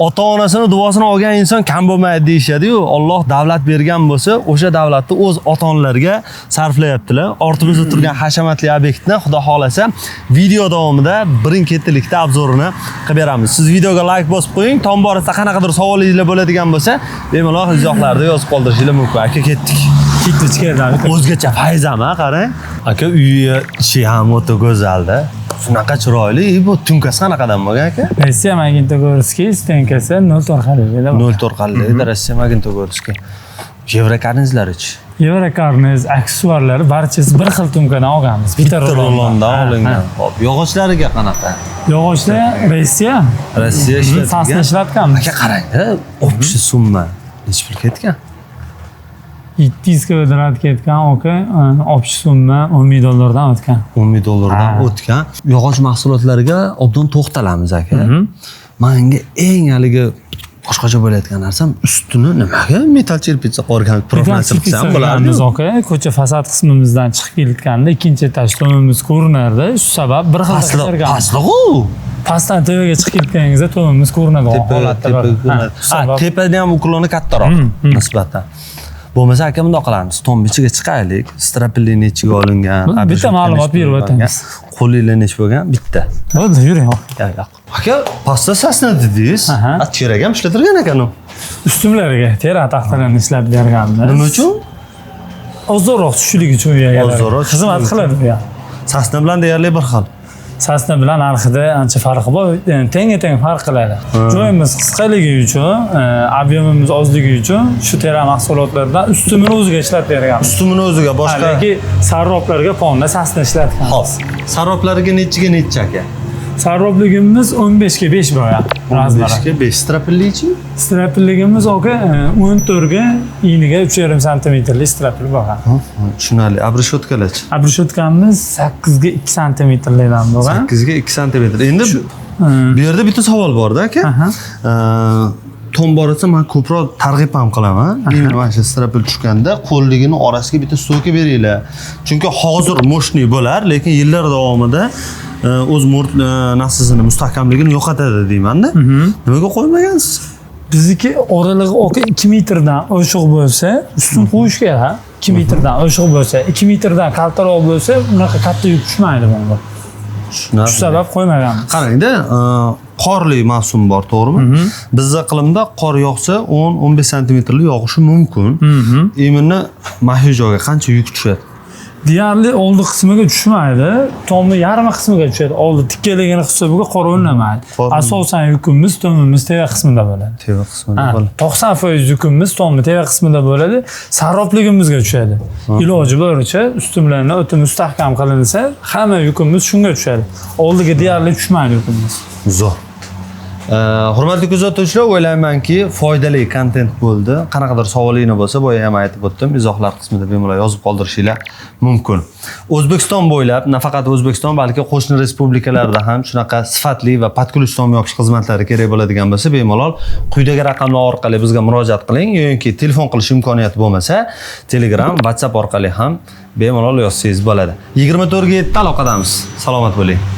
ota-onasini duosini olgan inson kam bo'lmaydi deyishadi-yu. Alloh davlat bergan bo'lsa, o'sha davlatni o'z ota-onalariga sarflayaptilar. Ortimizda turgan hashamatli obyektni xudo xolasa video davomida birin-ketinlikda obzorini qilib beramiz. Siz videoga like bosib qo'ying. Tom borasida qanaqadir savolingiz bo'ladigan bo'lsa, bemalol izohlarda yozib qoldirishingiz mumkin. Aka ketdik. Ketdik keldi. O'zgacha fayzam, qarang. Aka uyi ichi ham o'ta go'zalda. Shunaqa chiroyli. Bu tumkasi qanaqadan bo'lgan aka? Rossiya Magnitogorskiy stenkasi 0 orqali. 0 orqali. Rossiya Magnitogorskiy. Yevrokarnizlar-chi. Yevrokarniz, aksessuarlari barchasi bir xil tumkadan olganmiz. Bitta rulondan olingan. Xo'p, yog'ochlariga qanaqa? Yog'ochlar Rossiya. Rossiya ishlatilgan. Sasni ishlatganmiz. Aka qarang-da, общий summa necha pul ketgan? 700 kvadrat ketgan, aka, общий summa $10,000 dan o'tgan. $10,000 dan o'tgan. Yog'och mahsulotlariga obdan to'xtalamiz aka. Menga eng haligi boshqacha bo'layotgan narsam ustini nimaga metal cherpitsa qorgan profilasiya qilsam bo'lardi. Aka, ko'cha fasad qismimizdan chiqib ketganda ikkinchi etaj tomimiz ko'rinardi. Shu sabab bir xil qilgan. Pastlig'u. Pastdan tepaga chiqib ketganingizda tomimiz ko'rinadigan holatda bor. Tepada ham ukloni kattaroq nisbatan. Bo'lmasa aka bundoq qilamiz. Tom ichiga chiqaylik. Strapilli nechiga olingan? Bitta ma'lumot berib o'tamiz. Qo'linglar nech bo'lgan? Bitta. Bo'ldi, yuring. Yo'q. Aka, pasta sasna dedingiz. Cherak ham ishlatirgan ekan u. Ustunlariga tera taxtalarni ishlab berganmiz. Nima uchun? Ozroq tushishligi uchun Ozroq xizmat qiladi bu. Sasna bilan deyarli bir xil. Sasna bilan narxida ancha farqi bor. Teng farq qiladi. Joyimiz qisqaligi uchun, ob'yemimiz ozligi uchun shu tera mahsulotlardan ustunini o'ziga ishlab berganmiz. Ustunini o'ziga boshqa haligi sarroblarga fonda sasna ishlatganmiz. Xo'p. Sarroblariga necha aka? Sarrobligimiz 15 ga 5 bo'lgan. 15 ga 5. Strapillichi? Strapilligimiz aka 14 ga eniga 3,5 santimetrli strapil bo'lgan. Tushunarli. Abrishotkalarchi? Abrishotkamiz 8 ga 2 santimetrlardan bo'lgan. 8 ga 2 santimetr. Endi bu yerda bitta savol bor-da aka. Tom borasa men ko'proq targ'ib ham qilaman. Endi mana shu strapil tushganda qo'lligini orasiga bitta stoka beringlar. Chunki hozir moshniy bo'lar, lekin yillar davomida o'z narsasini mustahkamligini yo'qotadi deyman-da. Nimaga qo'ymagansiz? Bizniki oralig'i aka 2 metrdan oshiq bo'lsa, ustun qo'yish kerak. 2 metrdan oshiq bo'lsa, 2 metrdan kaltaroq bo'lsa, unaqa katta yuk tushmaydi bunga. Shu sabab qo'ymaganmiz. Qarangda, qorli mavsum bor, to'g'rimi? Bizda iqlimda qor yog'sa 10-15 santimetrli yog'ishi mumkin. Eminni mahiyjoga qancha yuk tushadi? Deyarli oldi qismiga tushmaydi, tomni yarmi qismiga tushadi. Oldi tikkaligini hisobiga qor o'rnamaydi. Asosan yukimiz tomimiz teva qismida bo'ladi. Teva qismida bo'ladi. 90% yukimiz tomni teva qismida bo'ladi, sarrobligimizga tushadi. Iloji boricha ustunlarni o'ta mustahkam qilinsa, hamma yukimiz shunga tushadi. Oldiga deyarli tushmaydi yukimiz. Zo'r. Hurmatli kuzatuvchilar, o'ylaymanki foydali kontent bo'ldi. Qanaqadir savolingiz bo'lsa, boya ham aytib o'tdim. Izohlar qismida bemalol yozib qoldirishinglar mumkin. O'zbekiston bo'ylab, nafaqat O'zbekiston, balki qo'shni respublikalarda ham shunaqa sifatli va patkulus tom yoqish xizmatlari kerak bo'ladigan bo'lsa, bemalol quyidagi raqamlar orqali bizga murojaat qiling yoki telefon qilish imkoniyati bo'lmasa, Telegram, WhatsApp orqali ham bemalol yozsangiz bo'ladi. 24 ga 7 aloqadamiz. Salomat bo'ling.